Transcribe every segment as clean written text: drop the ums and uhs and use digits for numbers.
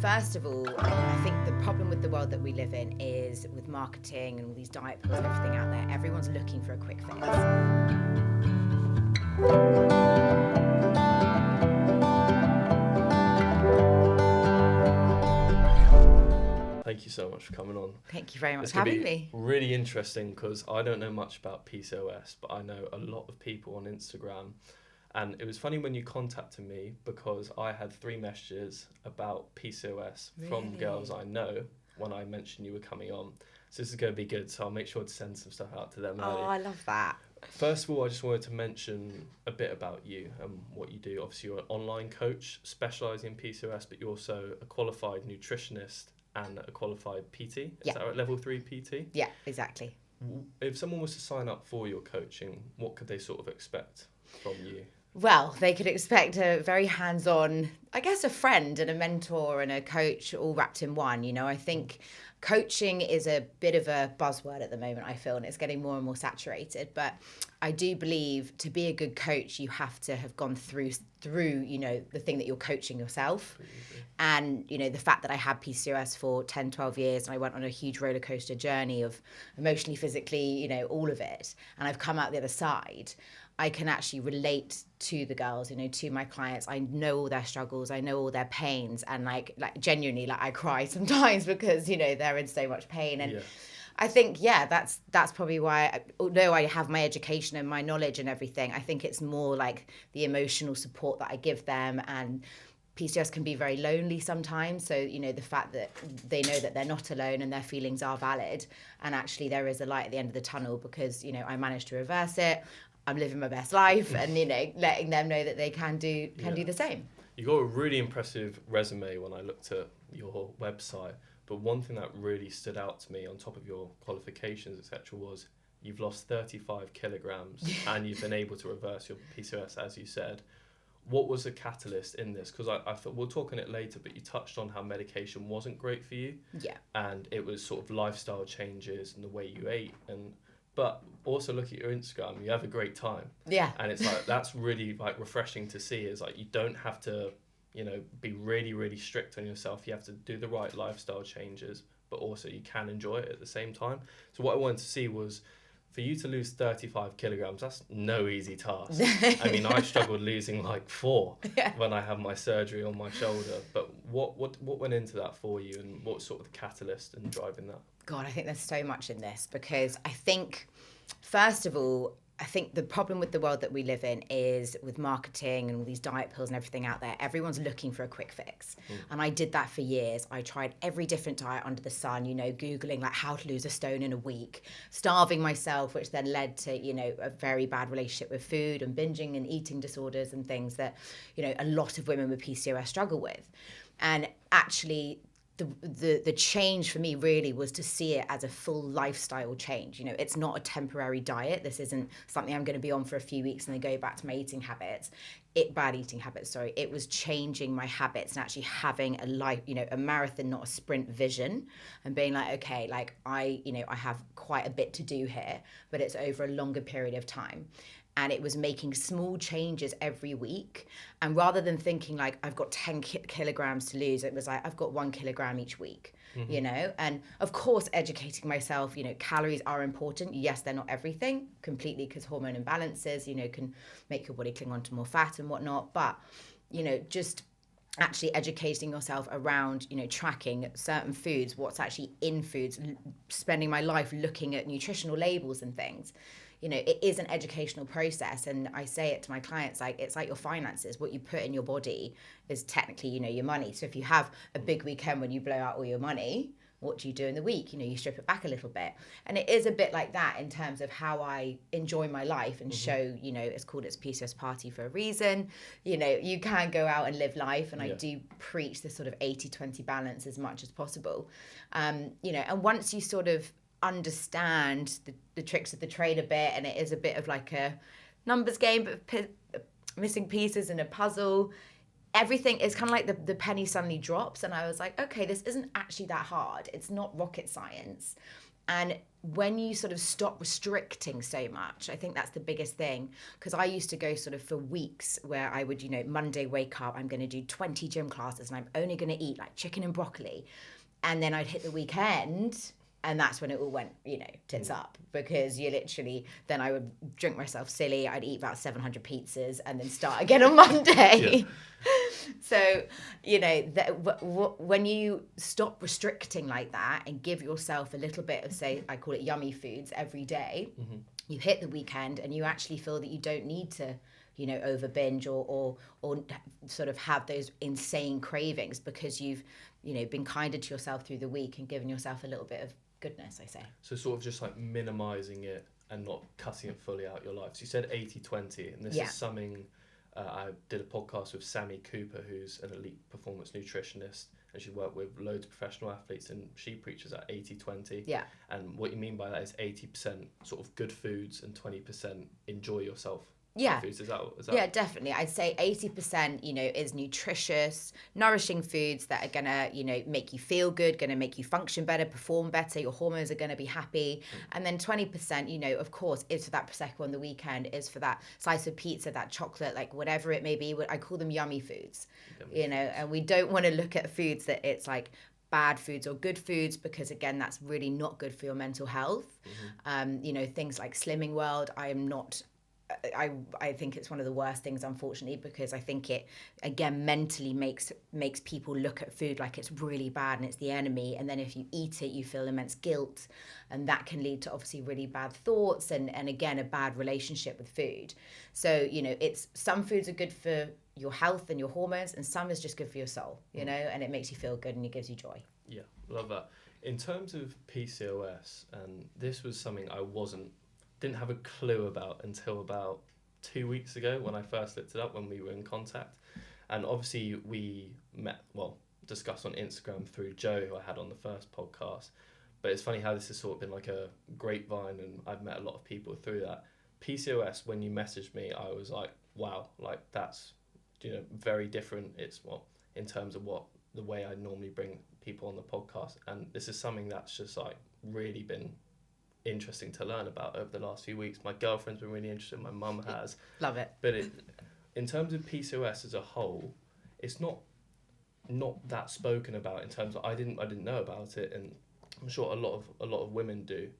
First of all, I think the problem with the world that we live in is with marketing and all these diet pills and everything out there, everyone's looking for a quick fix. Thank you so much for coming on. Thank you very much It's for having me. Really interesting because I don't know much about PCOS, but I know a lot of people on Instagram. And it was funny when you contacted me because I had 3 messages about PCOS from girls I know when I mentioned you were coming on. So this is going to be good. So I'll make sure to send some stuff out to them early. Oh, I love that. First of all, I just wanted to mention a bit about you and what you do. Obviously, you're an online coach specialising in PCOS, but you're also a qualified nutritionist and a qualified PT. Is that right? Level 3 PT? Yeah, exactly. If someone was to sign up for your coaching, what could they sort of expect from you? Well, they could expect a very hands-on, I guess, a friend and a mentor and a coach all wrapped in one. You know, I think coaching is a bit of a buzzword at the moment, I feel, and it's getting more and more saturated. But I do believe to be a good coach, you have to have gone through, you know, the thing that you're coaching yourself. And, you know, the fact that I had PCOS for 10, 12 years and I went on a huge roller coaster journey of emotionally, physically, you know, all of it. And I've come out the other side. I can actually relate to the girls, you know, to my clients. I know all their struggles, I know all their pains, and like genuinely, like I cry sometimes because, you know, they're in so much pain. And I think, that's probably why, although I have my education and my knowledge and everything, I think it's more like the emotional support that I give them. And PCOS can be very lonely sometimes. So, you know, the fact that they know that they're not alone and their feelings are valid. And actually there is a light at the end of the tunnel because, you know, I managed to reverse it. I'm living my best life and, you know, letting them know that they can do the same. You got a really impressive resume when I looked at your website. But one thing that really stood out to me on top of your qualifications, etc., was you've lost 35 kilograms and you've been able to reverse your PCOS, as you said. What was the catalyst in this? Because I thought we'll talk on it later, but you touched on how medication wasn't great for you. Yeah. And it was sort of lifestyle changes and the way you ate. But also look at your Instagram, you have a great time. Yeah. And it's like, that's really like refreshing to see, is like, you don't have to, you know, be really, really strict on yourself. You have to do the right lifestyle changes, but also you can enjoy it at the same time. So what I wanted to see was, for you to lose 35 kilograms, that's no easy task. I mean, I struggled losing like 4 when I had my surgery on my shoulder. But what went into that for you, and what sort of the catalyst in driving that? God, I think there's so much in this because I think, first of all, I think the problem with the world that we live in is with marketing and all these diet pills and everything out there, everyone's looking for a quick fix. And I did that for years. I tried every different diet under the sun, you know, Googling like how to lose a stone in a week, starving myself, which then led to, you know, a very bad relationship with food and binging and eating disorders and things that, you know, a lot of women with PCOS struggle with. And actually, the change for me really was to see it as a full lifestyle change. You know, it's not a temporary diet. This isn't something I'm going to be on for a few weeks and then go back to my eating habits. Bad eating habits, sorry. It was changing my habits and actually having a life, you know, a marathon, not a sprint vision, and being like, okay, like I have quite a bit to do here, but it's over a longer period of time. And it was making small changes every week. And rather than thinking like, I've got 10 kilograms to lose, it was like, I've got 1 kilogram each week, you know? And of course, educating myself, you know, calories are important. Yes, they're not everything completely, because hormone imbalances, you know, can make your body cling on to more fat and whatnot. But, you know, just actually educating yourself around, you know, tracking certain foods, what's actually in foods, spending my life looking at nutritional labels and things. You know, it is an educational process. And I say it to my clients, like, it's like your finances. What you put in your body is technically, you know, your money. So if you have a big weekend when you blow out all your money, what do you do in the week? You know, you strip it back a little bit. And it is a bit like that in terms of how I enjoy my life and show, you know, it's called its PCOS party for a reason. You know, you can go out and live life. And I do preach this sort of 80-20 balance as much as possible. You know, and once you sort of understand the tricks of the trade a bit, and it is a bit of like a numbers game, but missing pieces in a puzzle, everything is kind of like the penny suddenly drops. And I was like, okay, this isn't actually that hard. It's not rocket science. And when you sort of stop restricting so much, I think that's the biggest thing. Because I used to go sort of for weeks where I would, Monday wake up, I'm going to do 20 gym classes and I'm only going to eat like chicken and broccoli. And then I'd hit the weekend and that's when it all went, tits up, because then I would drink myself silly. I'd eat about 700 pizzas and then start again on Monday. Yeah. So, when you stop restricting like that and give yourself a little bit of, say, I call it yummy foods every day, you hit the weekend and you actually feel that you don't need to, over binge or sort of have those insane cravings, because you've, been kinder to yourself through the week and given yourself a little bit of goodness, I say. So sort of just like minimizing it and not cutting it fully out your life. So you said 80-20, and this is something I did a podcast with Sammy Cooper, who's an elite performance nutritionist, and she worked with loads of professional athletes, and she preaches at 80-20. Yeah. And what you mean by that is 80% sort of good foods and 20% enjoy yourself. Yeah. Foods. Is that? Yeah, definitely. I'd say 80%, is nutritious, nourishing foods that are going to, make you feel good, going to make you function better, perform better, your hormones are going to be happy. And then 20%, of course, is for that Prosecco on the weekend, is for that slice of pizza, that chocolate, like whatever it may be. I call them yummy foods, and we don't want to look at foods that it's like bad foods or good foods, because again, that's really not good for your mental health. Things like Slimming World, I think it's one of the worst things, unfortunately, because I think it, again, mentally makes people look at food like it's really bad and it's the enemy. And then if you eat it, you feel immense guilt. And that can lead to obviously really bad thoughts and again, a bad relationship with food. So, it's some foods are good for your health and your hormones, and some is just good for your soul, and it makes you feel good and it gives you joy. Yeah, love that. In terms of PCOS, and this was something I didn't have a clue about until about 2 weeks ago when I first looked it up, when we were in contact. And obviously we discussed on Instagram through Joe, who I had on the first podcast. But it's funny how this has sort of been like a grapevine, and I've met a lot of people through that. PCOS, when you messaged me, I was like, wow, like that's, very different. It's in terms of the way I normally bring people on the podcast. And this is something that's just like really been interesting to learn about over the last few weeks. My girlfriend's been really interested, my mum has. Love it. But in terms of PCOS as a whole, it's not that spoken about in terms of I didn't know about it, and I'm sure a lot of women do.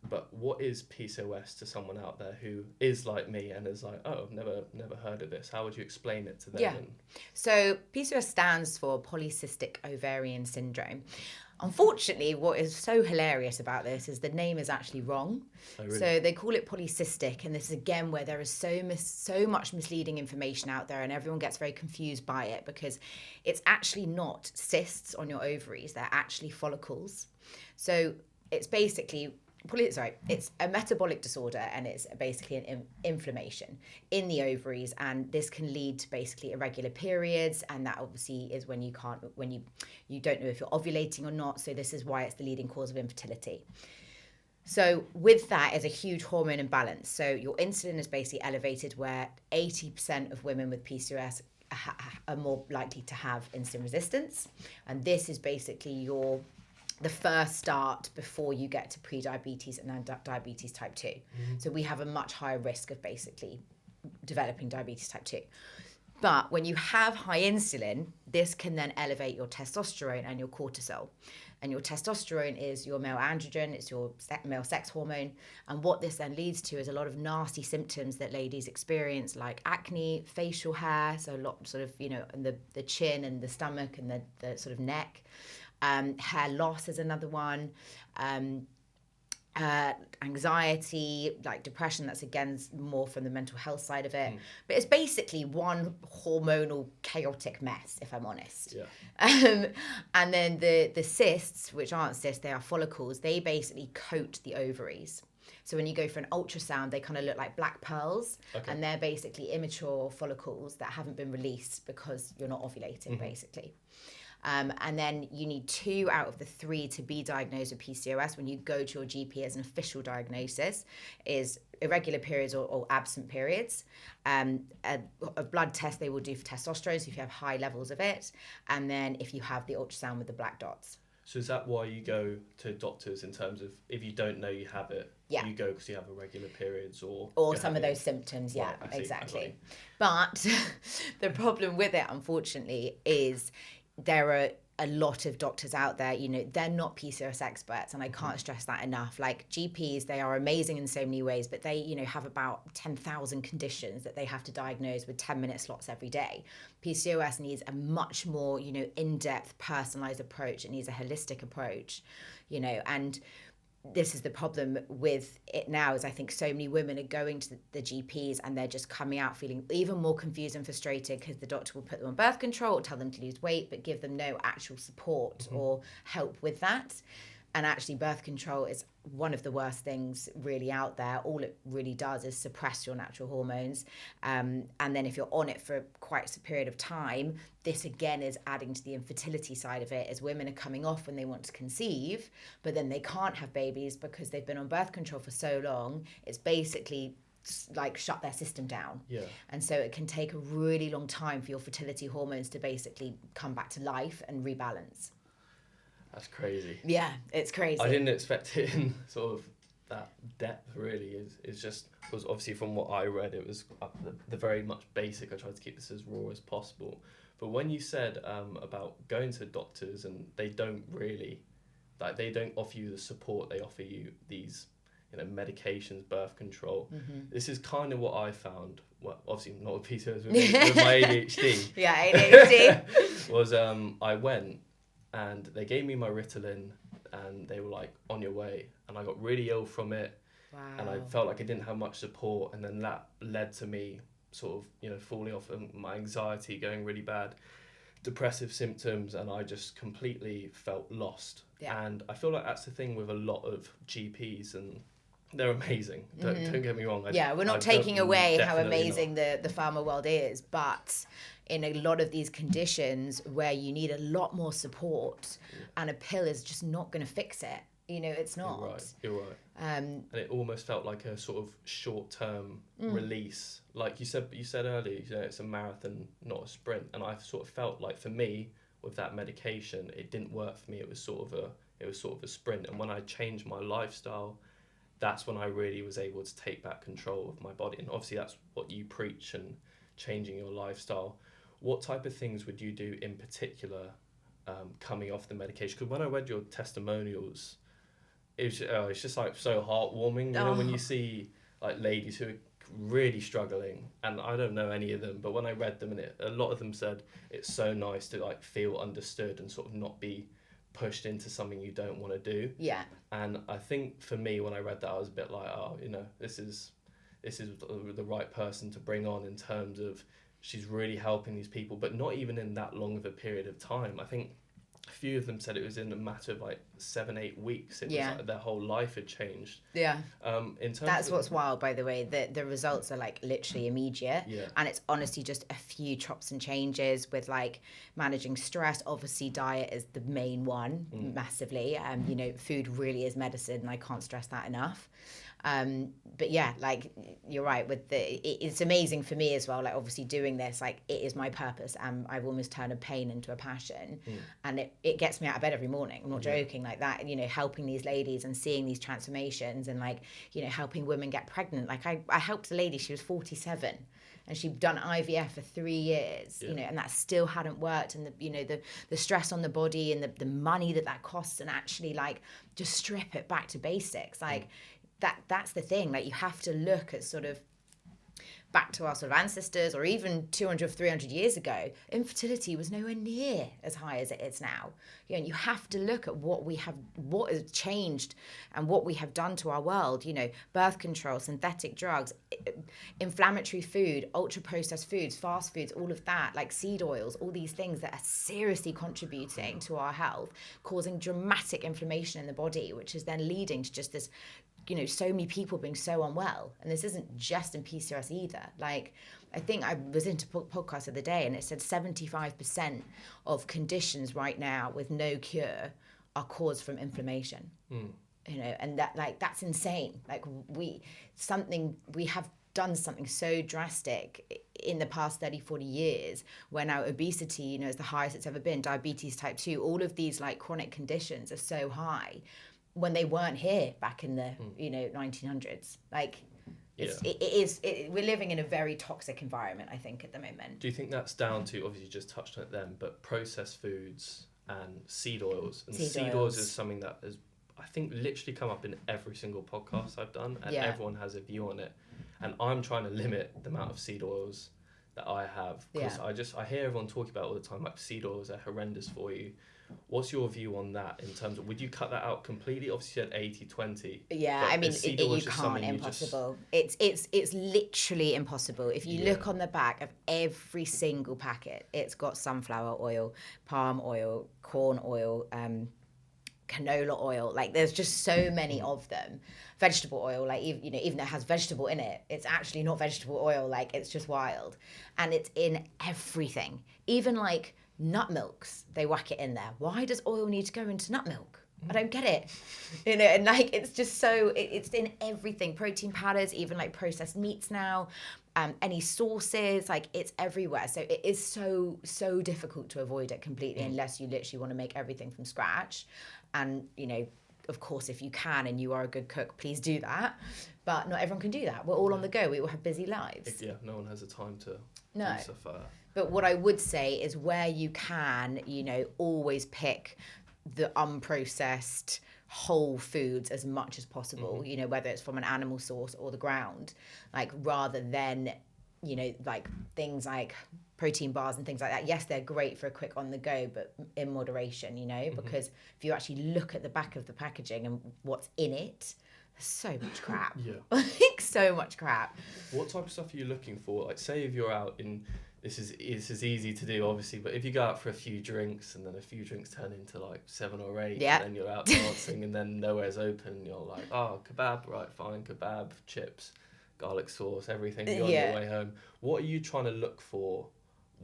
But what is PCOS to someone out there who is like me and is like, oh, I've never heard of this? How would you explain it to them? Yeah. So PCOS stands for polycystic ovarian syndrome. Unfortunately, what is so hilarious about this is the name is actually wrong. Oh, really? So they call it polycystic, and this is again where there is so much misleading information out there, and everyone gets very confused by it, because it's actually not cysts on your ovaries, they're actually follicles. So it's basically it's a metabolic disorder, and it's basically an inflammation in the ovaries, and this can lead to basically irregular periods, and that obviously is when you don't know if you're ovulating or not. So this is why it's the leading cause of infertility. So with that is a huge hormone imbalance. So your insulin is basically elevated, where 80% of women with PCOS are more likely to have insulin resistance, and this is basically the first start before you get to pre-diabetes and then diabetes type 2. So we have a much higher risk of basically developing diabetes type 2. But when you have high insulin, this can then elevate your testosterone and your cortisol. And your testosterone is your male androgen, it's your male sex hormone. And what this then leads to is a lot of nasty symptoms that ladies experience, like acne, facial hair, so a lot sort of, in the chin and the stomach and the sort of neck. Hair loss is another one. Anxiety, like depression, that's again more from the mental health side of it. But it's basically one hormonal chaotic mess, if I'm honest. Yeah. And then the cysts, which aren't cysts, they are follicles, they basically coat the ovaries. So when you go for an ultrasound, they kind of look like black pearls, and they're basically immature follicles that haven't been released because you're not ovulating, basically. And then you need 2 out of the 3 to be diagnosed with PCOS when you go to your GP as an official diagnosis, is irregular periods or absent periods. A blood test they will do for testosterone, so if you have high levels of it, and then if you have the ultrasound with the black dots. So is that why you go to doctors, in terms of if you don't know you have it, you go because you have irregular periods or some of those symptoms? Yeah, right, exactly. But the problem with it, unfortunately, is there are a lot of doctors out there, you know, they're not PCOS experts, and I can't stress that enough. Like GPs, they are amazing in so many ways, but they, you know, have about 10,000 conditions that they have to diagnose with 10-minute slots every day. PCOS needs a much more, you know, in-depth, personalized approach. It needs a holistic approach, you know, and this is the problem with it now, is I think so many women are going to the GPs and they're just coming out feeling even more confused and frustrated because the doctor will put them on birth control or tell them to lose weight, but give them no actual support or help with that. And actually birth control is one of the worst things really out there. All it really does is suppress your natural hormones. And then if you're on it for quite a period of time, this again is adding to the infertility side of it, as women are coming off when they want to conceive, but then they can't have babies because they've been on birth control for so long. It's basically like shut their system down. Yeah. And so it can take a really long time for your fertility hormones to basically come back to life and rebalance. That's crazy. Yeah, it's crazy. I didn't expect it in sort of that depth, really. It's just, because obviously from what I read, it was the very much basic. I tried to keep this as raw as possible. But when you said about going to doctors and they don't really, like, they don't offer you the support, they offer you these, you know, medications, birth control. This is kind of what I found. Well, obviously not with PCOS, with my ADHD. Yeah, ADHD. Was I went, and they gave me my Ritalin, and they were like, on your way. And I got really ill from it. Wow. And I felt like I didn't have much support. And then that led to me sort of, you know, falling off, and my anxiety going really bad, depressive symptoms, and I just completely felt lost. Yeah. And I feel like that's the thing with a lot of GPs, and they're amazing. Don't get me wrong. We're not taking away how amazing the pharma world is, but in a lot of these conditions where you need a lot more support, and a pill is just not going to fix it. You know, it's not. You're right. And it almost felt like a sort of short-term release. Like you said earlier, you know, it's a marathon, not a sprint. And I sort of felt like, for me, with that medication, it didn't work for me. It was sort of a sprint. And when I changed my lifestyle, that's when I really was able to take back control of my body. And obviously that's what you preach, and changing your lifestyle. What type of things would you do in particular coming off the medication? Because when I read your testimonials, it's just like so heartwarming. You know, when you see like ladies who are really struggling, and I don't know any of them, but when I read them, and a lot of them said it's so nice to like feel understood and sort of not be pushed into something you don't want to do. Yeah. And I think for me, when I read that, I was a bit like, oh, you know, this is the right person to bring on, in terms of she's really helping these people, but not even in that long of a period of time. I think a few of them said it was in a matter of like 7-8 weeks. It was like their whole life had changed. Yeah. That's what's wild, by the way. The results are like literally immediate. Yeah. And it's honestly just a few chops and changes with like managing stress. Obviously, diet is the main one, massively. You know, food really is medicine, and I can't stress that enough. But yeah, like you're right with it's amazing for me as well. Like obviously doing this, like it is my purpose, and I've almost turned a pain into a passion, and it gets me out of bed every morning. I'm not joking, like that, you know, helping these ladies and seeing these transformations, and like, you know, helping women get pregnant. Like I helped a lady, she was 47. And she'd done IVF for 3 years, you know, and that still hadn't worked. And the stress on the body, and the money that costs, and actually like just strip it back to basics. Like that's the thing. Like you have to look at sort of back to our sort of ancestors, or even 200, 300 years ago, infertility was nowhere near as high as it is now. You know, and you have to look at what has changed and what we have done to our world. You know, birth control, synthetic drugs, inflammatory food, ultra processed foods, fast foods, all of that, like seed oils, all these things that are seriously contributing to our health, causing dramatic inflammation in the body, which is then leading to just this, you know, so many people being so unwell. And this isn't just in PCOS either. Like, I think I was into podcast the other day, and it said 75% of conditions right now with no cure are caused from inflammation. You know, and that's insane. Like we have done something so drastic in the past 30, 40 years, where now obesity, you know, is the highest it's ever been, diabetes type 2, all of these like chronic conditions are so high when they weren't here back in the, you know, 1900s. Like, we're living in a very toxic environment, I think, at the moment. Do you think that's down to, obviously you just touched on it then, but processed foods and seed oils? And seed oils is something that has, I think, literally come up in every single podcast I've done, and everyone has a view on it. And I'm trying to limit the amount of seed oils that I have, because I hear everyone talking about it all the time, like seed oils are horrendous for you. What's your view on that in terms of, would you cut that out completely? Obviously you said 80-20. Yeah, I mean, you can't, impossible. It's literally impossible. If you look on the back of every single packet, it's got sunflower oil, palm oil, corn oil, canola oil. Like, there's just so many of them. Vegetable oil, like, you know, even though it has vegetable in it, it's actually not vegetable oil. Like, it's just wild. And it's in everything. Even like nut milks, they whack it in there. Why does oil need to go into nut milk? I don't get it. You know, and like, it's just so, it's in everything. Protein powders, even like processed meats now, any sauces, like, it's everywhere. So it is so difficult to avoid it completely unless you literally want to make everything from scratch. And, you know, of course, if you can and you are a good cook, please do that. But not everyone can do that. We're all on the go. We all have busy lives. Yeah, no one has the time to do stuff like that. But what I would say is, where you can, you know, always pick the unprocessed whole foods as much as possible, you know, whether it's from an animal source or the ground, like, rather than, you know, like things like protein bars and things like that. Yes, they're great for a quick on the go, but in moderation, you know, because if you actually look at the back of the packaging and what's in it, there's so much crap. Like, so much crap. What type of stuff are you looking for? Like, say if you're out in, this is easy to do, obviously, but if you go out for a few drinks and then a few drinks turn into like 7 or 8, and then you're out dancing and then nowhere's open, you're like, oh, kebab, right, fine, kebab, chips, garlic sauce, everything, you're on your way home. What are you trying to look for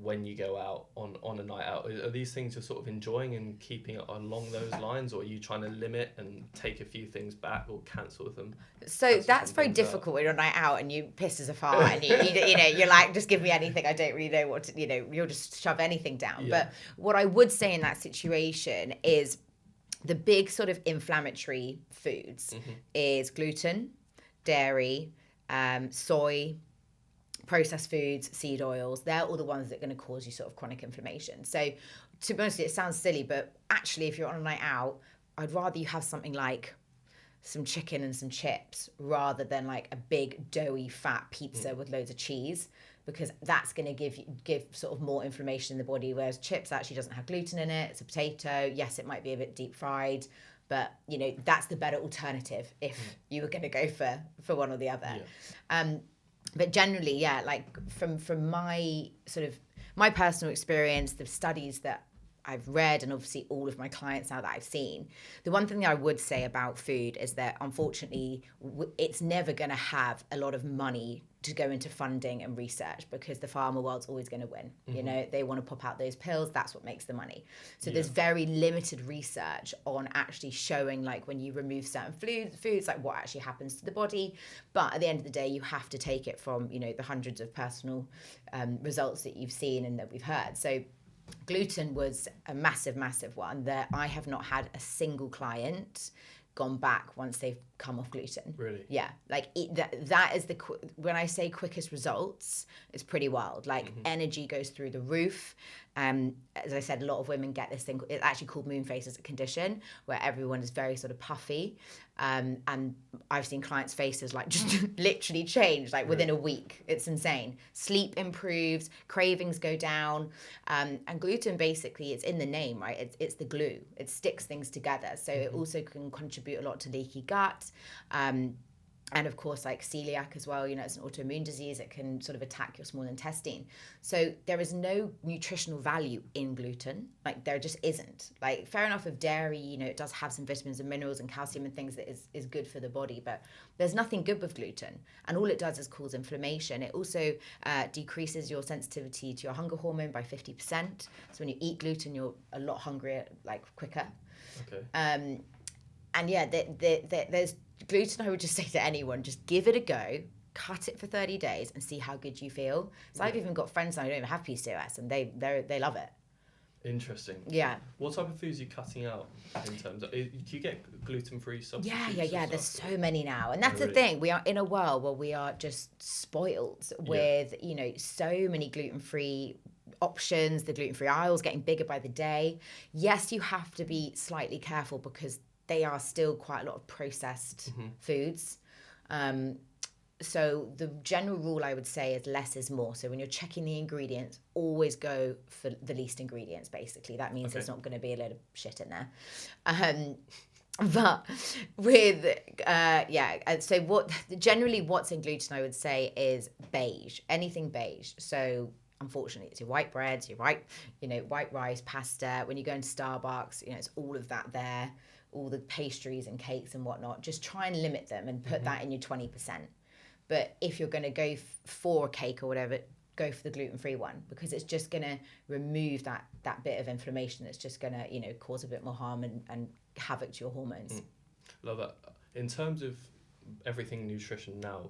when you go out on a night out? Are these things you're sort of enjoying and keeping it along those lines, or are you trying to limit and take a few things back or cancel them? So that's very difficult when you're on a night out and you piss as a fart and you know, you're like, just give me anything, I don't really know what to, you know, you'll just shove anything down. But what I would say in that situation is the big sort of inflammatory foods is gluten, dairy, soy, processed foods, seed oils. They're all the ones that are going to cause you sort of chronic inflammation. So, to be honest, it sounds silly, but actually, if you're on a night out, I'd rather you have something like some chicken and some chips rather than like a big doughy fat pizza with loads of cheese, because that's going to give sort of more inflammation in the body, whereas chips actually doesn't have gluten in it. It's a potato. Yes, it might be a bit deep fried, but, you know, that's the better alternative if you were going to go for one or the other. But generally, like from my sort of my personal experience, the studies that I've read, and obviously all of my clients now that I've seen, the one thing that I would say about food is that unfortunately it's never going to have a lot of money to go into funding and research, because the pharma world's always going to win. You know, they want to pop out those pills. That's what makes the money. So there's very limited research on actually showing, like, when you remove certain foods, like what actually happens to the body. But at the end of the day, you have to take it from, you know, the hundreds of personal results that you've seen and that we've heard. So gluten was a massive one that I have not had a single client gone back once they've come off gluten. Really? Yeah. Like, that is when I say quickest results, it's pretty wild. Like, energy goes through the roof. As I said, a lot of women get this thing, it's actually called moon face as a condition, where everyone is very sort of puffy. And I've seen clients' faces like just literally change, like within a week. It's insane. Sleep improves, cravings go down. And gluten, basically, it's in the name, right? It's the glue. It sticks things together. So it also can contribute a lot to leaky gut. And of course, like celiac as well, you know, it's an autoimmune disease. It can sort of attack your small intestine. So there is no nutritional value in gluten. Like, there just isn't. Like, fair enough with dairy, you know, it does have some vitamins and minerals and calcium and things that is good for the body, but there's nothing good with gluten. And all it does is cause inflammation. It also decreases your sensitivity to your hunger hormone by 50%. So when you eat gluten, you're a lot hungrier, like, quicker. Okay. And yeah, there's gluten. I would just say to anyone, just give it a go. cut it for 30 days and see how good you feel. So I've even got friends now who don't even have PCOS, and they love it. Interesting. Yeah. What type of foods are you cutting out in terms of? Do you get gluten-free substitutes? Yeah. There's so many now, and that's the thing. We are in a world where we are just spoiled with so many gluten-free options. The gluten-free aisle's getting bigger by the day. Yes, you have to be slightly careful because they are still quite a lot of processed foods. So the general rule I would say is less is more. So when you're checking the ingredients, always go for the least ingredients, basically. That means there's not going to be a load of shit in there. But with, so what's in gluten, I would say, is beige, anything beige. So unfortunately, it's your white breads, your white rice, pasta. When you go into Starbucks, it's all of that there, all the pastries and cakes and whatnot. Just try and limit them and put that in your 20%. But if you're going to go for a cake or whatever, go for the gluten-free one, because it's just going to remove that bit of inflammation that's just going to, cause a bit more harm and havoc to your hormones. Love that. In terms of everything nutrition now,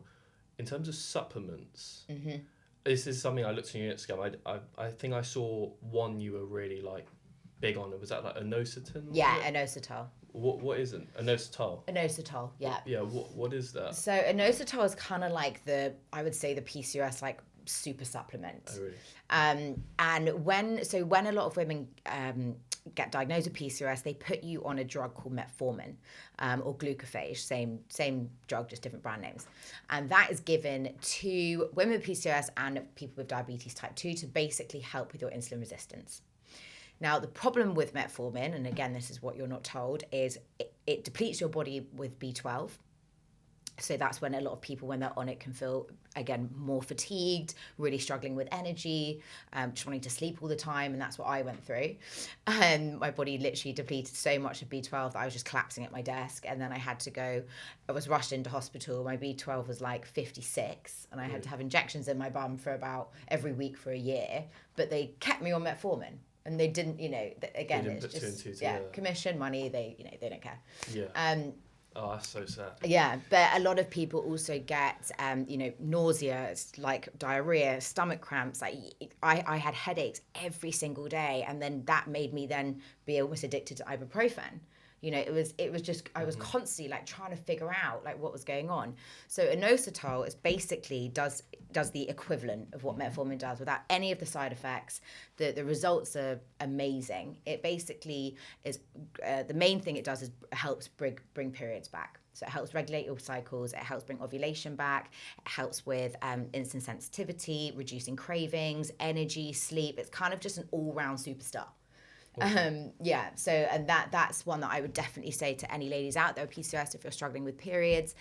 in terms of supplements, this is something I looked on your Instagram. I think I saw one you were really big on. Was that Anositol? Yeah, Anositol. What is it? Anositol? Anositol, yeah. Yeah, what is that? So Anositol is kind of like I would say the PCOS super supplement. Oh, really? And when a lot of women get diagnosed with PCOS, they put you on a drug called metformin or glucophage, same drug, just different brand names. And that is given to women with PCOS and people with diabetes type 2 to basically help with your insulin resistance. Now, the problem with metformin, and again, this is what you're not told, is it depletes your body with B12. So that's when a lot of people, when they're on it, can feel, again, more fatigued, really struggling with energy, just wanting to sleep all the time. And that's what I went through. And my body literally depleted so much of B12 that I was just collapsing at my desk. And then I was rushed into hospital. My B12 was 56, and I had to have injections in my bum for about every week for a year. But they kept me on metformin. And they didn't, again, it's just, commission, money, they don't care. Yeah. Oh, that's so sad. Yeah, but a lot of people also get, nausea, diarrhea, stomach cramps. I had headaches every single day, and then that made me then be almost addicted to ibuprofen. It was just, I was constantly trying to figure out what was going on. So Anositol is basically does the equivalent of what metformin does without any of the side effects. The results are amazing. It basically is, the main thing it does is helps bring periods back. So it helps regulate your cycles. It helps bring ovulation back. It helps with insulin sensitivity, reducing cravings, energy, sleep. It's kind of just an all-round superstar. So that's one that I would definitely say to any ladies out there with PCOS, if you're struggling with periods,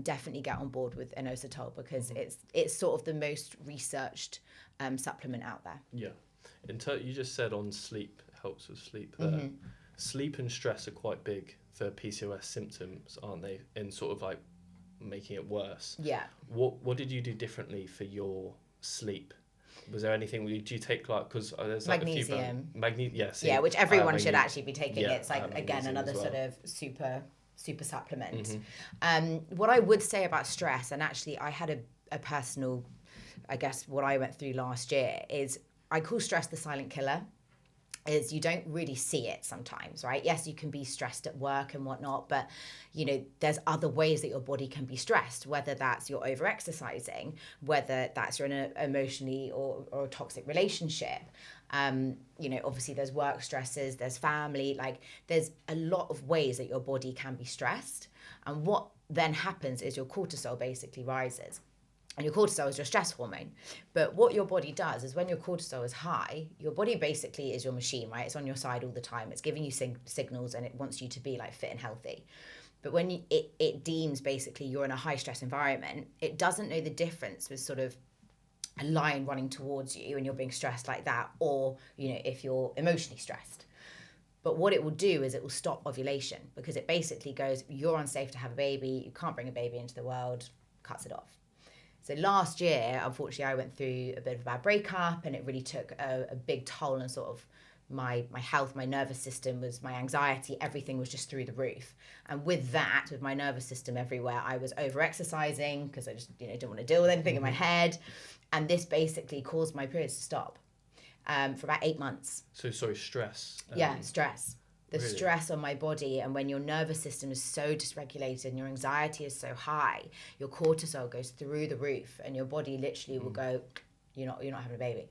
definitely get on board with Anositol, because it's sort of the most researched supplement out there. Yeah. You just said on sleep, helps with sleep there. Sleep and stress are quite big for PCOS symptoms, aren't they? In sort of making it worse. Yeah. What did you do differently for your sleep? Was there anything? Do you take because there's magnesium? Yes. Yeah, which everyone should actually be taking. Yeah, it's again another sort of super supplement. What I would say about stress, and actually I had a personal, I guess what I went through last year is I call stress the silent killer. Is you don't really see it sometimes, right? Yes, you can be stressed at work and whatnot, but there's other ways that your body can be stressed, whether that's you're over-exercising, whether that's you're in an emotionally or a toxic relationship. Obviously there's work stresses, there's family, there's a lot of ways that your body can be stressed. And what then happens is your cortisol basically rises. And your cortisol is your stress hormone. But what your body does is when your cortisol is high, your body basically is your machine, right? It's on your side all the time. It's giving you signals, and it wants you to be fit and healthy. But when it deems basically you're in a high stress environment, it doesn't know the difference with sort of a lion running towards you and you're being stressed like that, or, if you're emotionally stressed. But what it will do is it will stop ovulation, because it basically goes, you're unsafe to have a baby, you can't bring a baby into the world, cuts it off. So last year, unfortunately, I went through a bit of a bad breakup, and it really took a big toll on sort of my health, my nervous system, my anxiety, everything was just through the roof. And with that, with my nervous system everywhere, I was over-exercising because I just, didn't want to deal with anything in my head. And this basically caused my periods to stop for about 8 months. So, sorry, stress? Stress. The really? Stress on my body, and when your nervous system is so dysregulated and your anxiety is so high, your cortisol goes through the roof, and your body literally will go, you're not having a baby.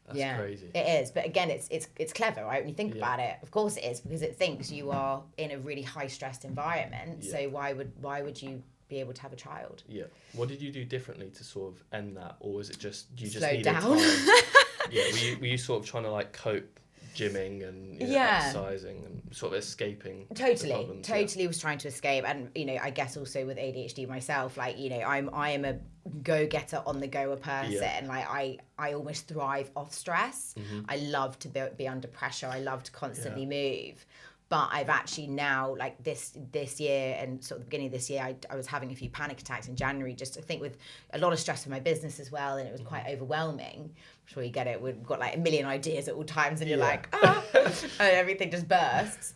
That's crazy. It is, but again, it's clever, right? When you think about it, of course it is, because it thinks you are in a really high stressed environment. Yeah. So why would you be able to have a child? Yeah. What did you do differently to sort of end that, or was it just you just slow needed down? Time? Were you sort of trying to like cope? Gymming and exercising and sort of escaping totally was trying to escape. And I guess also with ADHD myself, like I am a go-getter, on the go person. Like I almost thrive off stress. I love to be under pressure. I love to constantly move. But I've actually now, like this year and sort of the beginning of this year, I was having a few panic attacks in January, just I think with a lot of stress for my business as well, and it was quite overwhelming. I'm sure you get it. We've got like a million ideas at all times, and you're like, and everything just bursts.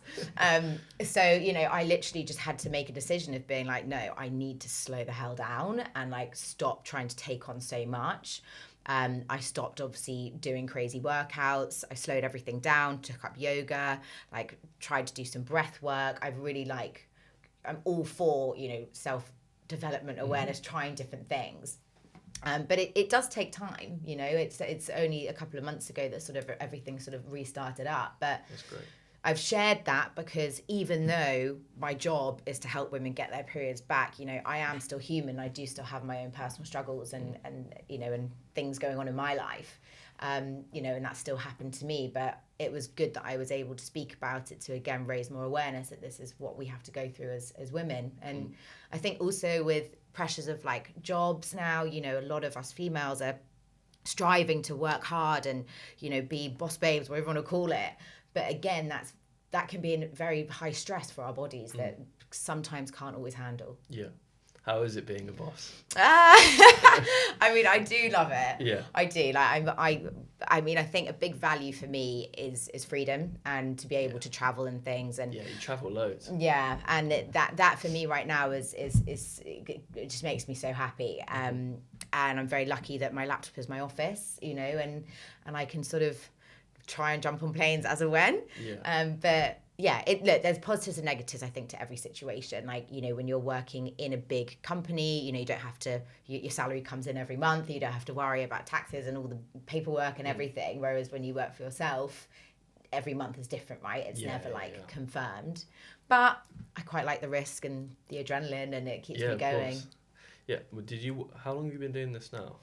So, I literally just had to make a decision of being like, no, I need to slow the hell down and like stop trying to take on so much. I stopped obviously doing crazy workouts. I slowed everything down, took up yoga, like tried to do some breath work. I've really I'm all for, self-development, awareness, trying different things. But it does take time, it's only a couple of months ago that sort of everything sort of restarted up. But that's great. I've shared that because even though my job is to help women get their periods back, I am still human. I do still have my own personal struggles and things going on in my life, and that still happened to me. But it was good that I was able to speak about it to, again, raise more awareness that this is what we have to go through as women. And I think also with pressures of like jobs now, a lot of us females are striving to work hard and, be boss babes, whatever you want to call it. But again, that can be a very high stress for our bodies that sometimes can't always handle. Yeah. How is it being a boss? I mean, I do love it. Yeah. I do. I mean, I think a big value for me is freedom and to be able to travel and things. And you travel loads. Yeah, and that for me right now is it just makes me so happy. And I'm very lucky that my laptop is my office, and I can sort of try and jump on planes as and when. But yeah, look, there's positives and negatives, I think, to every situation. Like, when you're working in a big company, you don't have to, your salary comes in every month, you don't have to worry about taxes and all the paperwork and everything. Whereas when you work for yourself, every month is different, right? It's never confirmed. But I quite like the risk and the adrenaline, and it keeps me going. Yeah. Well, how long have you been doing this now?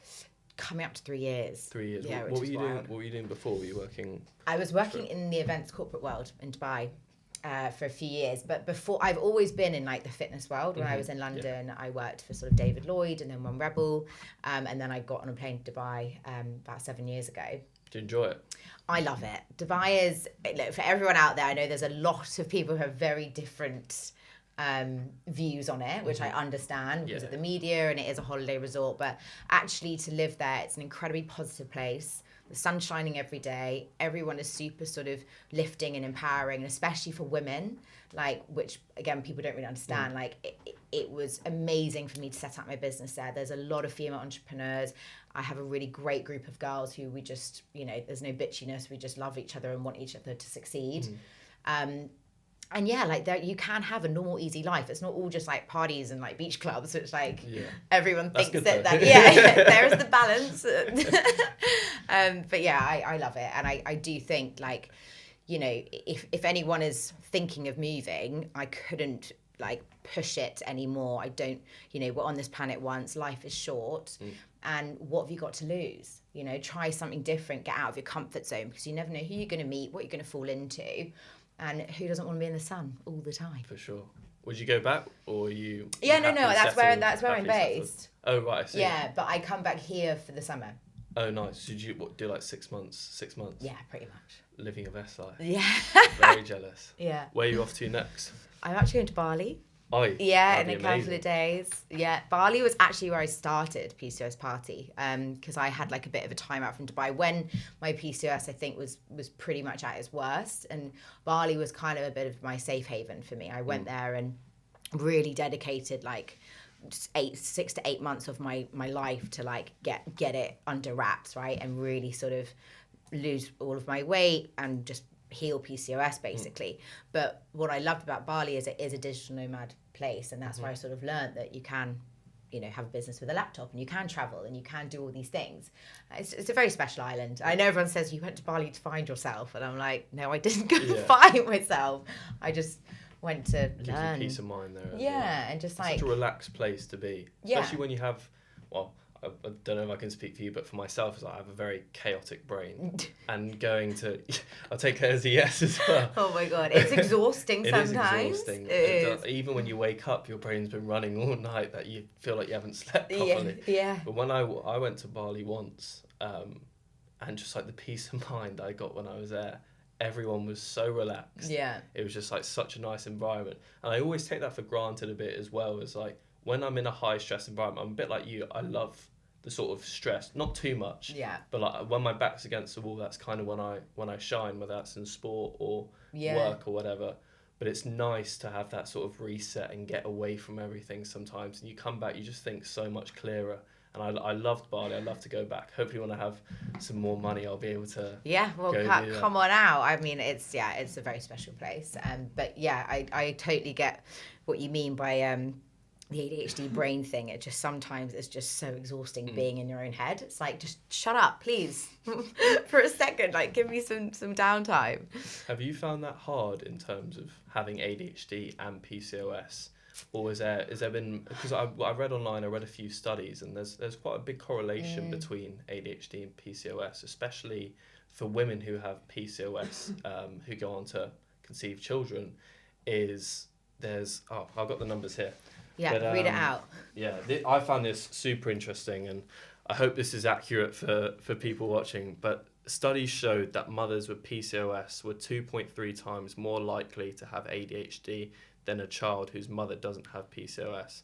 Coming up to 3 years. 3 years. Yeah, what were you doing? What were you doing before? Were you working? I was working in the events corporate world in Dubai for a few years, but before I've always been in like the fitness world. When I was in London, I worked for sort of David Lloyd and then One Rebel, and then I got on a plane to Dubai about 7 years ago. Do you enjoy it? I love it. Dubai is, look, for everyone out there, I know there's a lot of people who have very different views on it, which I understand because of the media, and it is a holiday resort, but actually to live there, it's an incredibly positive place. The sun's shining every day. Everyone is super sort of lifting and empowering, and especially for women, which again, people don't really understand. It was amazing for me to set up my business there. There's a lot of female entrepreneurs. I have a really great group of girls who we just, there's no bitchiness. We just love each other and want each other to succeed. And yeah, there you can have a normal, easy life. It's not all just like parties and like beach clubs, which everyone thinks that there is the balance. But yeah, I love it. And I do think if anyone is thinking of moving, I couldn't push it anymore. I don't, we're on this planet once, life is short. And what have you got to lose? Try something different, get out of your comfort zone, because you never know who you're going to meet, what you're going to fall into. And who doesn't want to be in the sun all the time? For sure. Would you go back, or you? Yeah, no. That's where I'm based. Oh right, I see. Yeah, but I come back here for the summer. Oh nice. Did you do like 6 months? 6 months. Yeah, pretty much. Living a best life. Yeah. Very jealous. Yeah. Where are you off to next? I'm actually going to Bali. Yeah, in a couple of days. Yeah, Bali was actually where I started PCOS party, because I had like a bit of a time out from Dubai when my PCOS I think was pretty much at its worst, and Bali was kind of a bit of my safe haven for me. I went there and really dedicated like 6 to 8 months of my life to like get it under wraps, right, and really sort of lose all of my weight and just heal PCOS basically. But what I loved about Bali is it is a digital nomad place, and that's where I sort of learned that you can, you know, have a business with a laptop and you can travel and you can do all these things. It's a very special island. I know everyone says you went to Bali to find yourself, and I'm like, no, I didn't go to find myself. I just went to Gives learn. you peace of mind there. And just like such a relaxed place to be, especially when you have, well, I don't know if I can speak for you, but for myself, I have a very chaotic brain, and going to, I'll take it as a yes as well. Oh my god, it's exhausting sometimes. It is exhausting. Even when you wake up, your brain's been running all night that you feel like you haven't slept properly. Yeah. But when I went to Bali once, and just like the peace of mind I got when I was there, everyone was so relaxed. Yeah. It was just like such a nice environment. And I always take that for granted a bit as well, as like when I'm in a high stress environment, I'm a bit like you. I love the sort of stress, not too much. Yeah. But like when my back's against the wall, that's kind of when I shine, whether that's in sport or work or whatever. But it's nice to have that sort of reset and get away from everything sometimes. And you come back, you just think so much clearer. And I loved Bali. I'd love to go back. Hopefully when I have some more money, I'll be able to come on out. I mean, it's a very special place. But yeah, I totally get what you mean by the ADHD brain thing. It just sometimes it's just so exhausting being in your own head. It's like, just shut up, please, for a second. Like, give me some downtime. Have you found that hard in terms of having ADHD and PCOS? Or is there been, because I read online, I read a few studies, and there's quite a big correlation between ADHD and PCOS, especially for women who have PCOS, who go on to conceive children. I've got the numbers here. Yeah, but, read it out. Yeah, I found this super interesting, and I hope this is accurate for people watching, but studies showed that mothers with PCOS were 2.3 times more likely to have ADHD than a child whose mother doesn't have PCOS.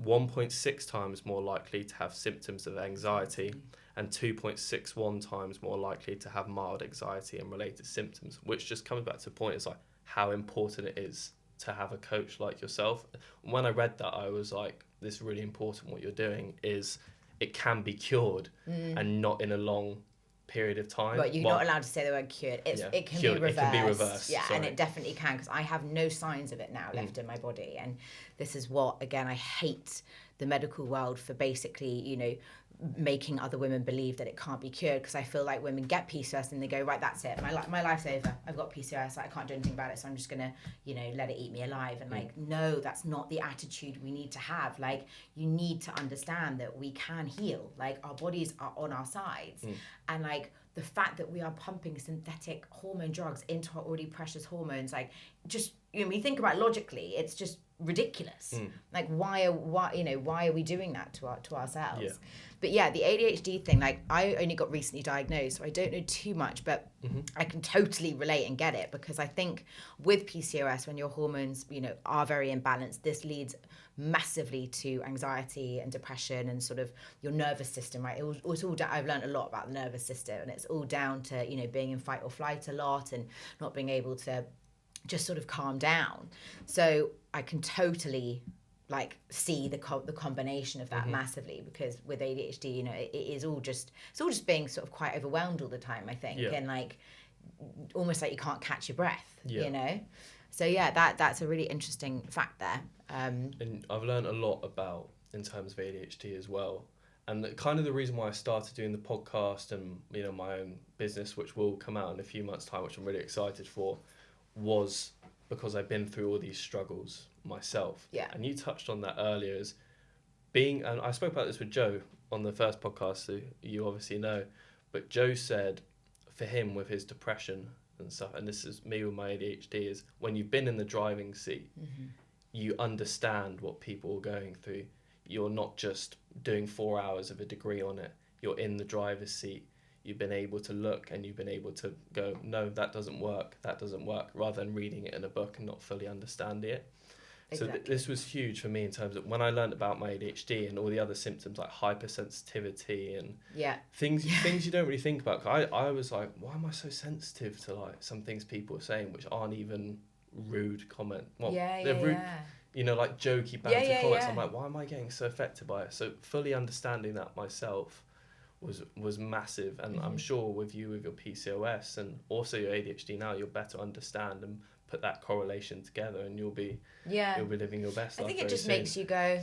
Wow. 1.6 times more likely to have symptoms of anxiety, and 2.61 times more likely to have mild anxiety and related symptoms, which just comes back to the point, is like how important it is to have a coach like yourself. When I read that, I was like, this is really important. What you're doing is, it can be cured and not in a long period of time. But you're not allowed to say the word cured. It can be reversed. It can be reversed. Yeah, sorry. And it definitely can, because I have no signs of it now left in my body. And this is what, again, I hate the medical world for basically, you know, making other women believe that it can't be cured, because I feel like women get PCOS and they go, right, that's it, my life's over, I've got PCOS, I can't do anything about it, so I'm just gonna, you know, let it eat me alive. And like, no, that's not the attitude we need to have. Like, you need to understand that we can heal, like our bodies are on our sides. And like, the fact that we are pumping synthetic hormone drugs into our already precious hormones, like, just, you know, when you think about it logically, it's just ridiculous. Like, why are we doing that to ourselves? Yeah. But yeah, the ADHD thing, like, I only got recently diagnosed, so I don't know too much, but I can totally relate and get it, because I think with PCOS, when your hormones, you know, are very imbalanced, this leads massively to anxiety and depression and sort of your nervous system, right? It's all I've learned a lot about the nervous system, and it's all down to, you know, being in fight or flight a lot and not being able to just sort of calm down. So I can totally like see the combination of that massively, because with ADHD, you know, it's all just being sort of quite overwhelmed all the time, I think, and like almost like you can't catch your breath, you know. So yeah, that's a really interesting fact there. And I've learned a lot about in terms of ADHD as well. And kind of the reason why I started doing the podcast and, you know, my own business, which will come out in a few months' time, which I'm really excited for, was because I've been through all these struggles myself. Yeah. And you touched on that earlier, as being, and I spoke about this with Joe on the first podcast, so you obviously know, but Joe said for him with his depression and stuff, and this is me with my ADHD, is when you've been in the driving seat, you understand what people are going through. You're not just doing 4 hours of a degree on it. You're in the driver's seat. You've been able to look and you've been able to go, no, that doesn't work, rather than reading it in a book and not fully understanding it. Exactly. So this was huge for me in terms of when I learned about my ADHD and all the other symptoms like hypersensitivity and things you don't really think about. I was like, why am I so sensitive to like some things people are saying which aren't even rude comment? Well, they're rude, you know, like jokey banter comments. I'm like, why am I getting so affected by it? So fully understanding that myself was massive, and I'm sure with you with your PCOS and also your ADHD now, you'll better understand and put that correlation together, and you'll be living your best life. I think it just makes you go,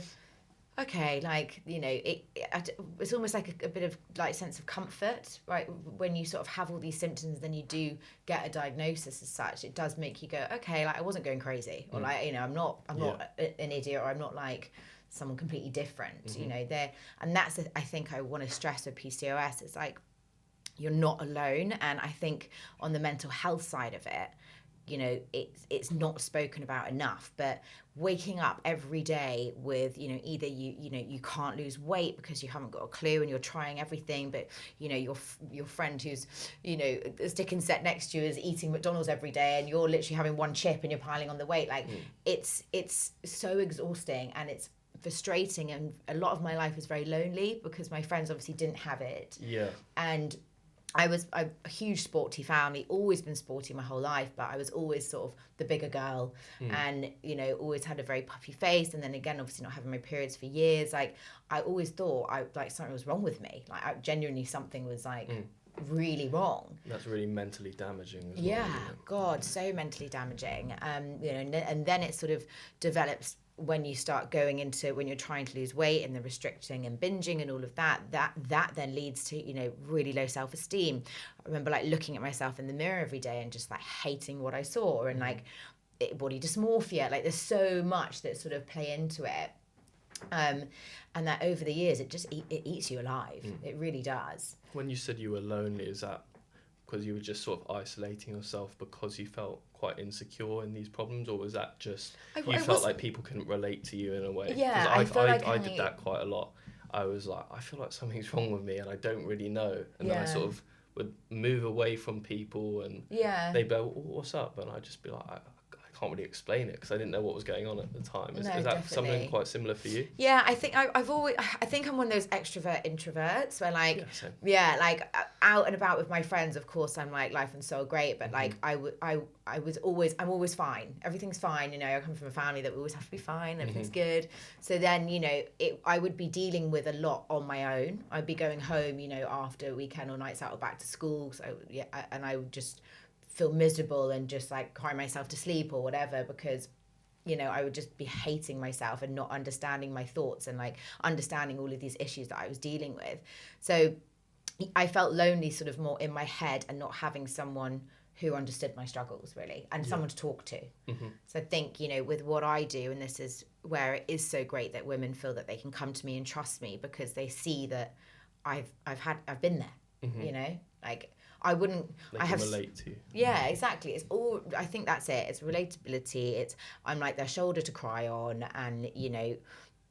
okay, like, you know, it's almost like a bit of like sense of comfort, right? When you sort of have all these symptoms, then you do get a diagnosis as such. It does make you go, okay, like I wasn't going crazy, or like, you know, I'm not an idiot, or I'm not like someone completely different, you know, and that's I think I want to stress with PCOS. It's like, you're not alone. And I think on the mental health side of it, you know, it's not spoken about enough, but waking up every day with, you know, either you can't lose weight because you haven't got a clue and you're trying everything, but, you know, your friend who's, you know, sticking set next to you is eating McDonald's every day and you're literally having one chip and you're piling on the weight. Like, it's so exhausting and it's frustrating, and a lot of my life was very lonely because my friends obviously didn't have it. And I'm a huge sporty family, always been sporty my whole life, but I was always sort of the bigger girl and, you know, always had a very puffy face. And then again, obviously not having my periods for years, like I always thought something was wrong with me. Like genuinely something was like really wrong. That's really mentally damaging as well. Yeah, God, so mentally damaging. You know, and then it sort of develops when you start going into, when you're trying to lose weight and the restricting and binging and all of that then leads to, you know, really low self-esteem. I remember like looking at myself in the mirror every day and just like hating what I saw, and like body dysmorphia. Like there's so much that sort of play into it. And that over the years, it eats you alive. It really does. When you said you were lonely, is that because you were just sort of isolating yourself because you felt quite insecure in these problems, or was that just you felt like people couldn't relate to you in a way? Yeah, I did that quite a lot. I was like, I feel like something's wrong with me and I don't really know. And then I sort of would move away from people and they'd go, what's up? And I'd just be like, I can't really explain it because I didn't know what was going on at the time. Is that definitely something quite similar for you? Yeah, I think I think I'm one of those extrovert introverts where like like out and about with my friends, of course I'm like life and soul great, but like I'm always fine. Everything's fine, you know. I come from a family that we always have to be fine, everything's good. So then, you know, I would be dealing with a lot on my own. I'd be going home, you know, after a weekend or nights out or back to school. So and I would just feel miserable and just like cry myself to sleep or whatever, because, you know, I would just be hating myself and not understanding my thoughts and like understanding all of these issues that I was dealing with. So I felt lonely sort of more in my head and not having someone who understood my struggles really, and someone to talk to. So I think, you know, with what I do, and this is where it is so great that women feel that they can come to me and trust me, because they see that I've been there, you know, like I wouldn't. They can relate to you. Yeah, exactly. It's all. I think that's it. It's relatability. I'm like their shoulder to cry on, and you know,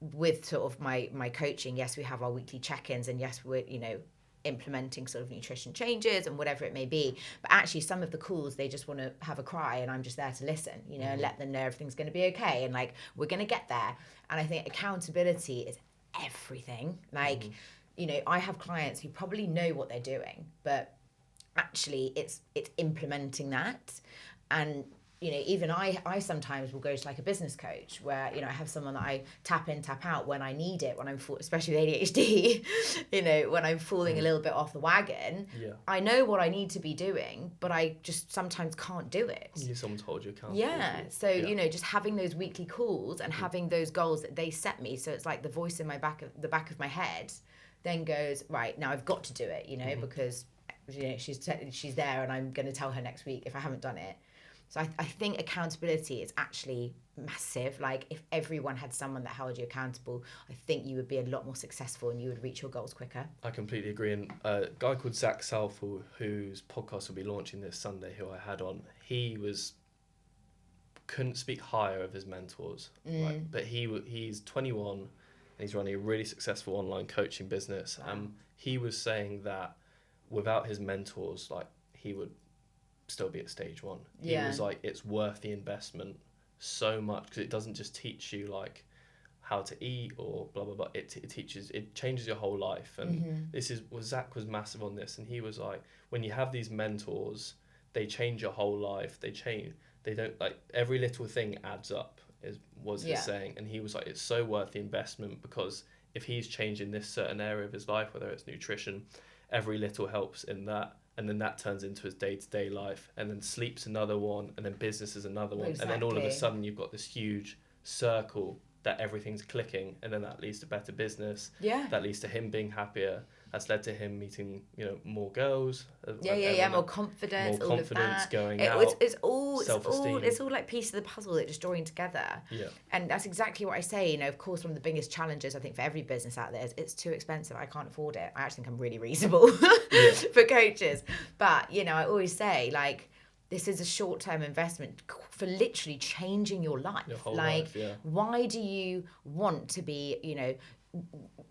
with sort of my coaching, yes, we have our weekly check-ins, and yes, we're, you know, implementing sort of nutrition changes and whatever it may be. But actually, some of the calls, they just want to have a cry, and I'm just there to listen, you know, and let them know everything's going to be okay, and like we're going to get there. And I think accountability is everything. Like, you know, I have clients who probably know what they're doing, but actually it's implementing that. And, you know, even I sometimes will go to like a business coach where, you know, I have someone that I tap in, tap out when I need it, when I'm especially with ADHD, you know, when I'm falling a little bit off the wagon. I know what I need to be doing, but I just sometimes can't do it. You need someone to hold you accountable. So you know, just having those weekly calls and having those goals that they set me, so it's like the voice in the back of my head then goes, right, now I've got to do it, you know, because, you know, she's there and I'm going to tell her next week if I haven't done it. So I think accountability is actually massive. Like if everyone had someone that held you accountable, I think you would be a lot more successful and you would reach your goals quicker. I completely agree. And a guy called Zach Salful, whose podcast will be launching this Sunday, who I had on, couldn't speak higher of his mentors. Right? But he's 21 and he's running a really successful online coaching business. He was saying that without his mentors, like he would still be at stage one. He was like, it's worth the investment so much, because it doesn't just teach you like how to eat or blah blah blah. It changes your whole life. And Zach was massive on this, and he was like, when you have these mentors, they change your whole life. They don't, like, every little thing adds up, was his saying. And he was like, it's so worth the investment, because if he's changing this certain area of his life, whether it's nutrition, every little helps in that. And then that turns into his day-to-day life, and then sleep's another one, and then business is another one. Exactly. And then all of a sudden you've got this huge circle that everything's clicking, and then that leads to better business. Yeah. That leads to him being happier. That's led to him meeting, more girls. More confidence. More confidence, going out. It's all like pieces of the puzzle that just join together. Yeah. And that's exactly what I say. Of course, one of the biggest challenges I think for every business out there is it's too expensive. I can't afford it. I actually think I'm really reasonable for coaches. But I always say, like, this is a short-term investment for literally changing your life. Your whole life, yeah. Why do you want to be,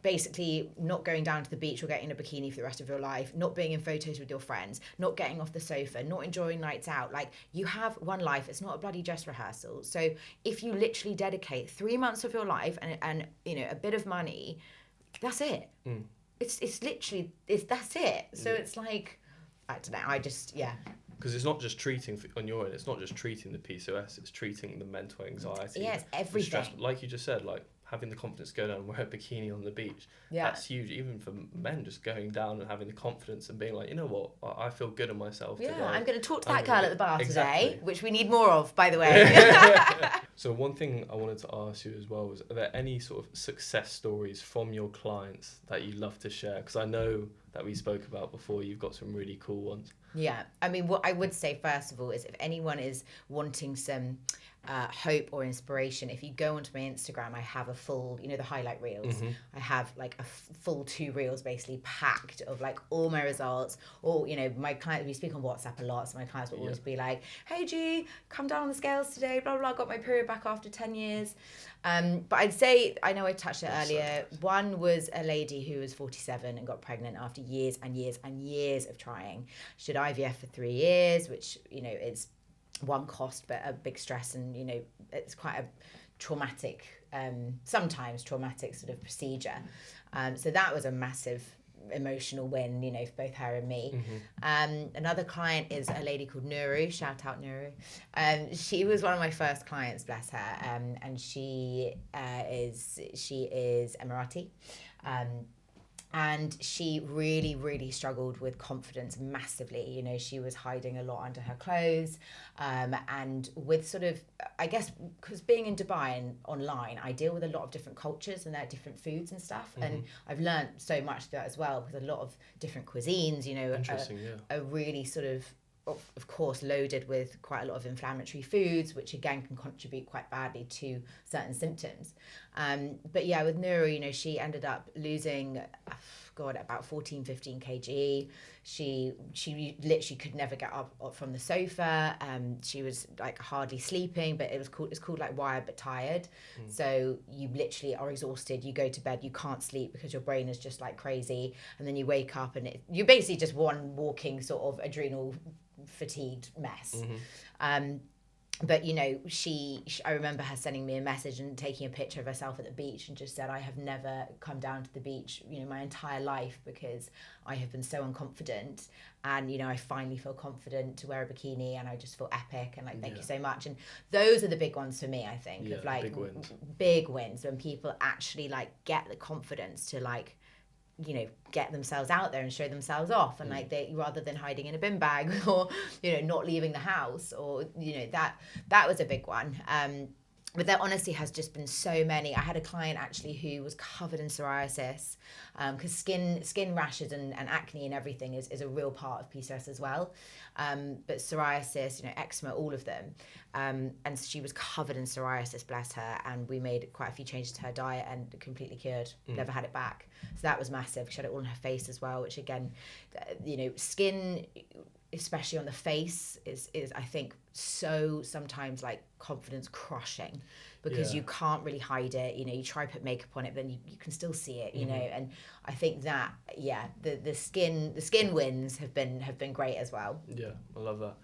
basically not going down to the beach or getting a bikini for the rest of your life, not being in photos with your friends, not getting off the sofa, not enjoying nights out? Like, you have one life. It's not a bloody dress rehearsal. So if you literally dedicate 3 months of your life and a bit of money, that's it. It's literally, that's it. So it's like, I don't know, because it's not just treating on your end. It's not just treating the PCOS. It's treating the mental anxiety. Yes, everything. Stress, like you just said, like having the confidence to go down and wear a bikini on the beach. Yeah. That's huge. Even for men, just going down and having the confidence and being like, you know what, I feel good in myself today. Yeah, I'm going to talk to that girl at the bar today, which we need more of, by the way. So one thing I wanted to ask you as well was, are there any sort of success stories from your clients that you love to share? Because I know that we spoke about before, you've got some really cool ones. Yeah, I mean, what I would say first of all is, if anyone is wanting some hope or inspiration, if you go onto my Instagram, I have a full, the highlight reels. I have like a full 2 reels basically packed of like all my results. Or, my clients, we speak on WhatsApp a lot, so my clients will always be like, hey G, come down on the scales today, blah, blah, blah, got my period back after 10 years. But I'd say, I know I touched it earlier, one was a lady who was 47 and got pregnant after years and years and years of trying. She did IVF for 3 years, which, is one cost, but a big stress, and, it's quite a traumatic, sometimes traumatic sort of procedure. So that was a massive emotional win, for both her and me. Another client is a lady called Nuru. Shout out Nuru. She was one of my first clients, bless her. And she is Emirati. And she really, really struggled with confidence massively. She was hiding a lot under her clothes. And with sort of, I guess, because being in Dubai and online, I deal with a lot of different cultures and their different foods and stuff. And I've learned so much of that as well, because a lot of different cuisines, are really sort of course, loaded with quite a lot of inflammatory foods, which again can contribute quite badly to certain symptoms. But yeah, with Nuru, she ended up losing, about 14, 15 kg. She literally could never get up from the sofa. She was like hardly sleeping, but it's called like wired but tired. So you literally are exhausted. You go to bed, you can't sleep because your brain is just like crazy. And then you wake up and you're basically just one walking sort of adrenal fatigued mess. But I remember her sending me a message and taking a picture of herself at the beach, and just said, I have never come down to the beach my entire life, because I have been so unconfident, and I finally feel confident to wear a bikini, and I just feel epic, and like thank you so much. And those are the big ones for me, I think, of like big wins, when people actually like get the confidence to like get themselves out there and show themselves off, and like they, rather than hiding in a bin bag or not leaving the house, or that was a big one. But there honestly has just been so many. I had a client actually who was covered in psoriasis, because skin rashes and acne and everything is a real part of PCOS as well. But psoriasis, eczema, all of them. And she was covered in psoriasis, bless her. And we made quite a few changes to her diet and completely cured. Never had it back. So that was massive. She had it all on her face as well, which again, skin, especially on the face, is I think so sometimes like confidence crushing, because you can't really hide it. You try to put makeup on it, but then you can still see it. And I think that the skin wins have been great as well. Yeah, I love that.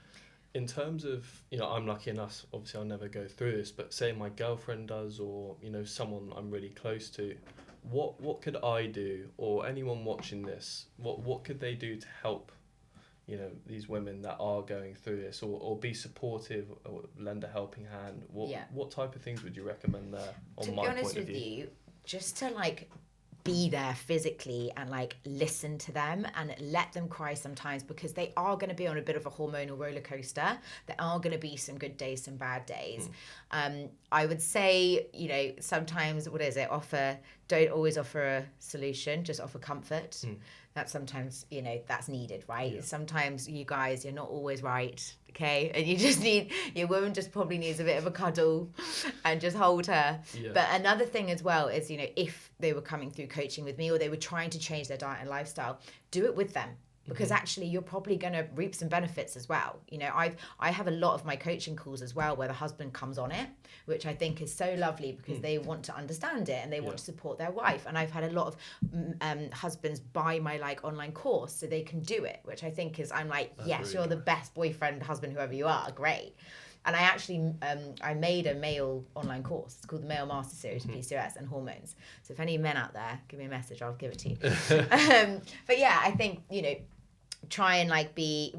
in terms of, I'm lucky enough, obviously I'll never go through this, but say my girlfriend does, or, someone I'm really close to, what could I do, or anyone watching this, what could they do to help, these women that are going through this, or be supportive, or lend a helping hand? What type of things would you recommend there, on my point of view? To be honest with you, just to be there physically and listen to them and let them cry sometimes, because they are going to be on a bit of a hormonal roller coaster. There are going to be some good days, some bad days. I would say, sometimes, don't always offer a solution, just offer comfort. That sometimes, that's needed, right? Yeah. Sometimes you guys, you're not always right, okay? And your woman just probably needs a bit of a cuddle and just hold her. Yeah. But another thing as well is, if they were coming through coaching with me, or they were trying to change their diet and lifestyle, do it with them. Because actually you're probably going to reap some benefits as well. I have a lot of my coaching calls as well where the husband comes on it, which I think is so lovely, because they want to understand it and they want to support their wife. And I've had a lot of husbands buy my online course so they can do it, which I think is, I'm like, that's yes, really you're the best boyfriend, husband, whoever you are, great. And I actually, I made a male online course. It's called the Male Master Series of PCOS and Hormones. So if any men out there, give me a message, I'll give it to you. But yeah, I think, try and be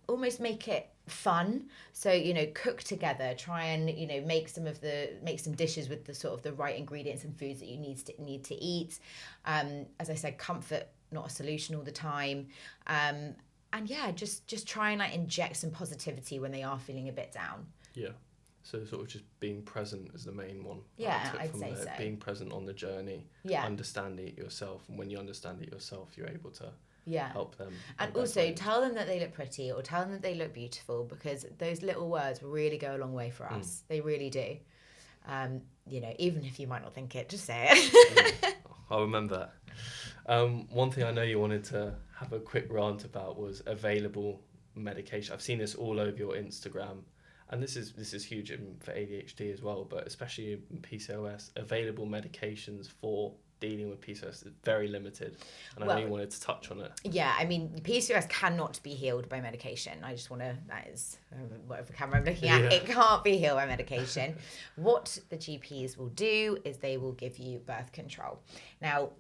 almost make it fun. So, cook together, try and, make some dishes with the sort of the right ingredients and foods that you need to eat. As I said, comfort, not a solution all the time. And yeah, just try and inject some positivity when they are feeling a bit down. Yeah. So sort of just being present is the main one. Yeah, I'd say so. Being present on the journey. Yeah. Understanding it yourself. And when you understand it yourself, you're able to help them. And also tell them that they look pretty, or tell them that they look beautiful, because those little words really go a long way for us. They really do. Even if you might not think it, just say it. I'll remember that. One thing I know you wanted to have a quick rant about was available medication. I've seen this all over your Instagram, and this is huge for ADHD as well, but especially in PCOS, available medications for dealing with PCOS is very limited, and I know you wanted to touch on it. Yeah, I mean, PCOS cannot be healed by medication. I just want to, that is whatever camera I'm looking at, it can't be healed by medication. What the GPs will do is they will give you birth control. Now,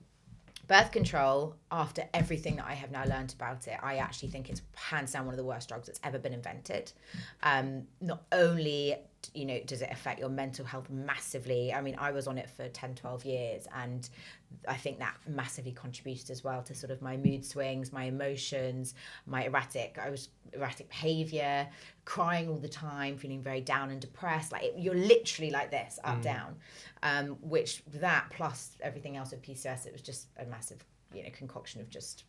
birth control, after everything that I have now learned about it, I actually think it's hands down one of the worst drugs that's ever been invented. Not only does it affect your mental health massively. I mean, I was on it for 10, 12 years, and I think that massively contributed as well to sort of my mood swings, my emotions, my erratic behavior, crying all the time, feeling very down and depressed. You're literally like this, up, down, which that plus everything else with PCOS, it was just a massive, concoction of just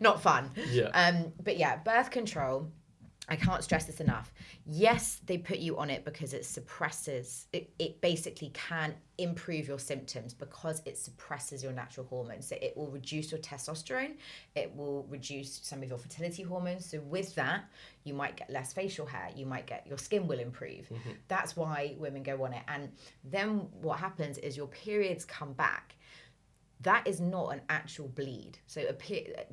not fun. Yeah. But yeah, birth control, I can't stress this enough. Yes, they put you on it because it suppresses, it basically can improve your symptoms because it suppresses your natural hormones. So it will reduce your testosterone, it will reduce some of your fertility hormones. So with that, you might get less facial hair, your skin will improve. That's why women go on it. And then what happens is your periods come back. That is not an actual bleed. So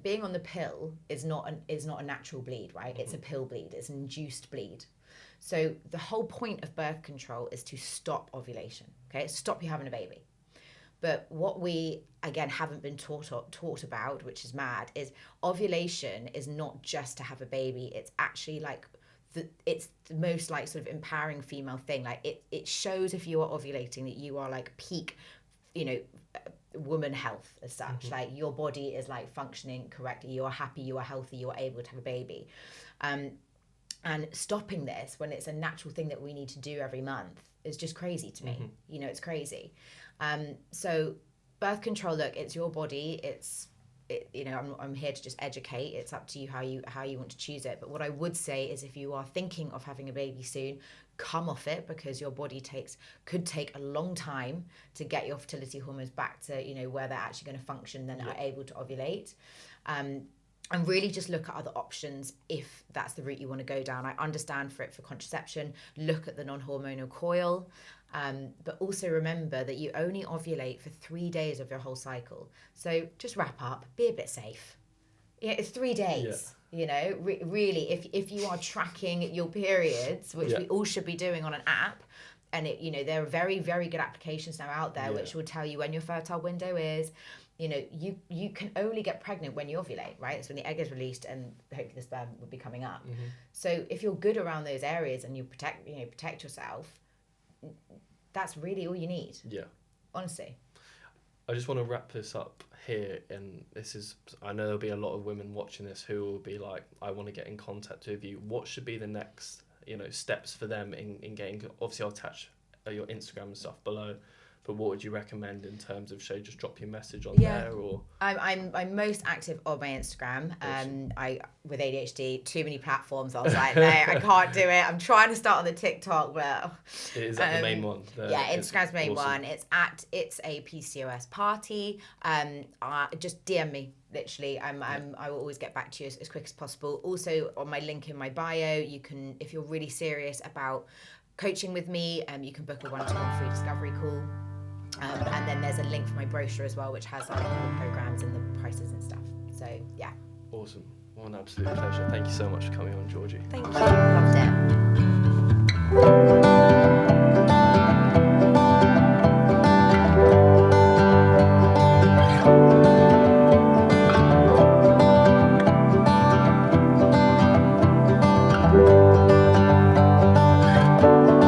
being on the pill is not a natural bleed, right? It's a pill bleed. It's an induced bleed. So the whole point of birth control is to stop ovulation, okay? Stop you having a baby. But what we, again, haven't been taught about, which is mad, is ovulation is not just to have a baby. It's actually it's the most sort of empowering female thing. It shows if you are ovulating that you are peak, woman health as such. Your body is functioning correctly, you're happy, you are healthy, you are able to have a baby. And stopping this when it's a natural thing that we need to do every month is just crazy to me. It's crazy. So birth control, look, it's your body, I'm here to just educate. It's up to you how you want to choose it. But what I would say is, if you are thinking of having a baby soon, come off it, because your body could take a long time to get your fertility hormones back to where they're actually going to function, then are able to ovulate. And really just look at other options if that's the route you want to go down. I understand for contraception, look at the non-hormonal coil. But also remember that you only ovulate for 3 days of your whole cycle. So just wrap up, be a bit safe. Yeah, it's 3 days. You know, really, if you are tracking your periods, which we all should be doing on an app, and it, you know, there are very, very good applications now out there which will tell you when your fertile window is. You know, you can only get pregnant when you ovulate, right? It's when the egg is released and hopefully the sperm will be coming up. So if you're good around those areas and you protect yourself, that's really all you need. Yeah. Honestly. I just want to wrap this up here, and I know there'll be a lot of women watching this who will be like, I want to get in contact with you. What should be the next, steps for them in getting, obviously I'll attach your Instagram and stuff below, but what would you recommend in terms of, just drop your message on there? Or I'm most active on my Instagram. Awesome. I with ADHD, too many platforms. I was like, no, I can't do it. I'm trying to start on the TikTok, but is that the main one? Instagram's the main one. It's a PCOS party. Just DM me. Literally, I will always get back to you as quick as possible. Also, on my link in my bio, you can, if you're really serious about coaching with me, you can book a one-to-one free discovery call. And then there's a link for my brochure as well, which has like all the programs and the prices and stuff. So yeah. Awesome. Well, an absolute pleasure. Thank you so much for coming on, Georgie. Thank you. Loved it.